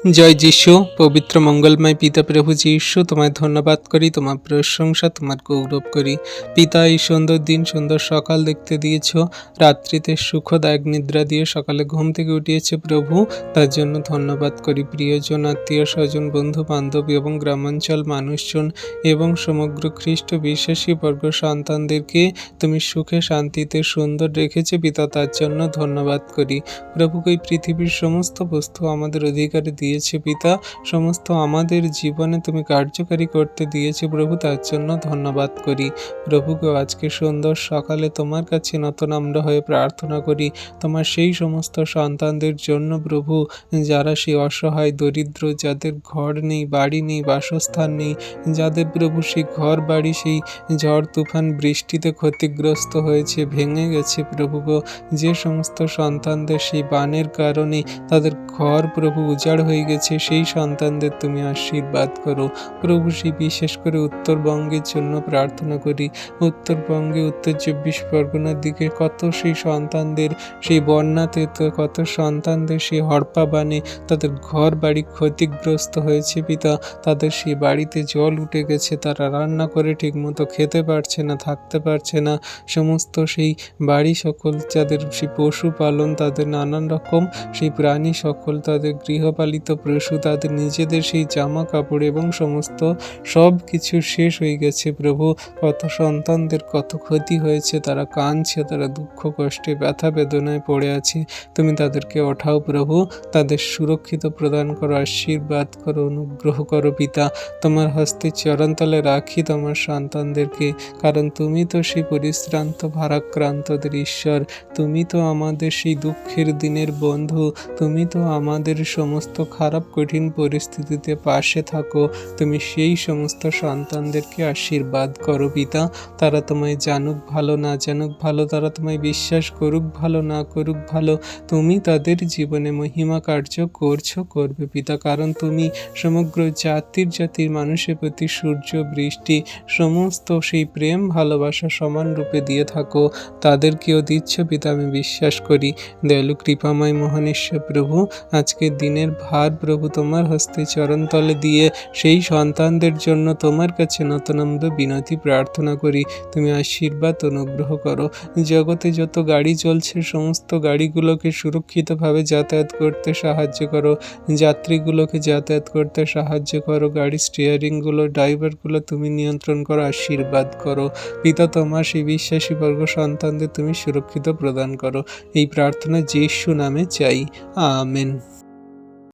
জয় যিশু। পবিত্র মঙ্গলময় পিতা প্রভু যিশু, তোমায় ধন্যবাদ করি, তোমার প্রশংসা, তোমার গৌরব করি। পিতা, এই সুন্দর দিন, সুন্দর সকাল দেখতে দিয়েছ, রাত্রিতে সুখদায়ক নিদ্রা দিয়ে সকালে ঘুম থেকে উঠিয়েছে প্রভু, তার জন্য ধন্যবাদ করি। প্রিয়জন, আত্মীয় স্বজন, বন্ধু বান্ধবী এবং গ্রামাঞ্চল মানুষজন এবং সমগ্র খ্রিস্ট বিশ্বাসী বর্গ সন্তানদেরকে তুমি সুখে শান্তিতে সুন্দর রেখেছে পিতা, তার জন্য ধন্যবাদ করি। প্রভুকে এই পৃথিবীর সমস্ত বস্তু আমাদের অধিকারে দিয়েছে পিতা, সমস্ত আমাদের জীবনে তুমি কার্যকারী করতে দিয়েছে প্রভু, তার জন্য ধন্যবাদ করি। প্রভুকে আজকে সুন্দর সকালে তোমার কাছে নত নম্র হয়ে প্রার্থনা করি তোমার সেই সমস্ত সন্তানদের জন্য প্রভু, যারা সেই অসহায় দরিদ্র, যাদের ঘর নেই, বাড়ি নেই, বাসস্থান নেই, যাদের প্রভু সেই ঘর বাড়ি সেই ঝড় তুফান বৃষ্টিতে ক্ষতিগ্রস্ত হয়েছে, ভেঙে গেছে প্রভু গো, যে সমস্ত সন্তানদের সেই বানের কারণে তাদের ঘর প্রভু উজাড় হয়ে গেছে, সেই সন্তানদের তুমি আশীর্বাদ করো প্রভু। সেই বিশেষ করে উত্তরবঙ্গের জন্য প্রার্থনা করি। উত্তরবঙ্গে, উত্তর 24 পরগনার দিকে কত সেই সন্তানদের সেই বন্যাতে, তো কত সন্তানদের সেই হড়পা বানে তাদের ঘর বাড়ি ক্ষতিগ্রস্ত হয়েছে পিতা, তাদের সেই বাড়িতে জল উঠে গেছে, তারা রান্না করে ঠিকমতো খেতে পারছে না, থাকতে পারছে না। সমস্ত সেই বাড়ি সকল, যাদের সেই পশুপালন, তাদের নানান রকম সেই প্রাণী সকল, তাদের গৃহপালিত পশু, তাদের নিজেদের সেই জামা কাপড় এবং সমস্ত সব কিছু শেষ হয়ে গেছে প্রভু। কত সন্তানদের কত ক্ষতি হয়েছে, তারা কাঁদছে, তারা দুঃখ কষ্টে ব্যথা বেদনায় পড়ে আছে। তুমি তাদেরকে ওঠাও প্রভু, তাদের সুরক্ষিত প্রদান করো, আশীর্বাদ করো, অনুগ্রহ করো পিতা। তোমার হস্তে চরণতলে রাখি তোমার সন্তানদেরকে, কারণ তুমি তো সেই পরিশ্রান্ত ভারাক্রান্তদের ঈশ্বর, তুমি তো আমাদের সেই দুঃখের দিনের বন্ধু, তুমি তো আমাদের সমস্ত খারাপ কঠিন পরিস্থিতিতে পাশে থাকো। তুমি সেই সমস্ত সন্তানদেরকে আশীর্বাদ করো পিতা, তারা তোমায় জানুক ভালো না জানুক ভালো, তারা তোমায় বিশ্বাস করুক ভালো না করুক ভালো, তুমি তাদের জীবনে মহিমা কার্য করছো, করবে পিতা, কারণ তুমি সমগ্র জাতির মানুষের প্রতি সূর্য বৃষ্টি সমস্ত সেই প্রেম ভালোবাসা সমান রূপে দিয়ে থাকো, তাদেরকেও দিচ্ছ পিতা, আমি বিশ্বাস করি। দয়ালু কৃপাময় মহানেশ্বর প্রভু, আজকের দিনের ভার প্রভু তোমার হস্তে চরণতলে দিয়ে সেই সন্তানদের জন্য তোমার কাছে নতনম্র বিনতি প্রার্থনা করি, তুমি আশীর্বাদ অনুগ্রহ করো। জগতে যত গাড়ি চলছে, সমস্ত গাড়িগুলোকে সুরক্ষিতভাবে যাতায়াত করতে সাহায্য করো, যাত্রীগুলোকে যাতায়াত করতে সাহায্য করো, গাড়ি স্টিয়ারিংগুলো, ড্রাইভারগুলো তুমি নিয়ন্ত্রণ করো, আশীর্বাদ করো পিতা। তোমার সেই বিশ্বাসী বর্গ সন্তানদের তুমি সুরক্ষিত প্রদান করো, এই প্রার্থনা যিশু নামে চাই, আমেন।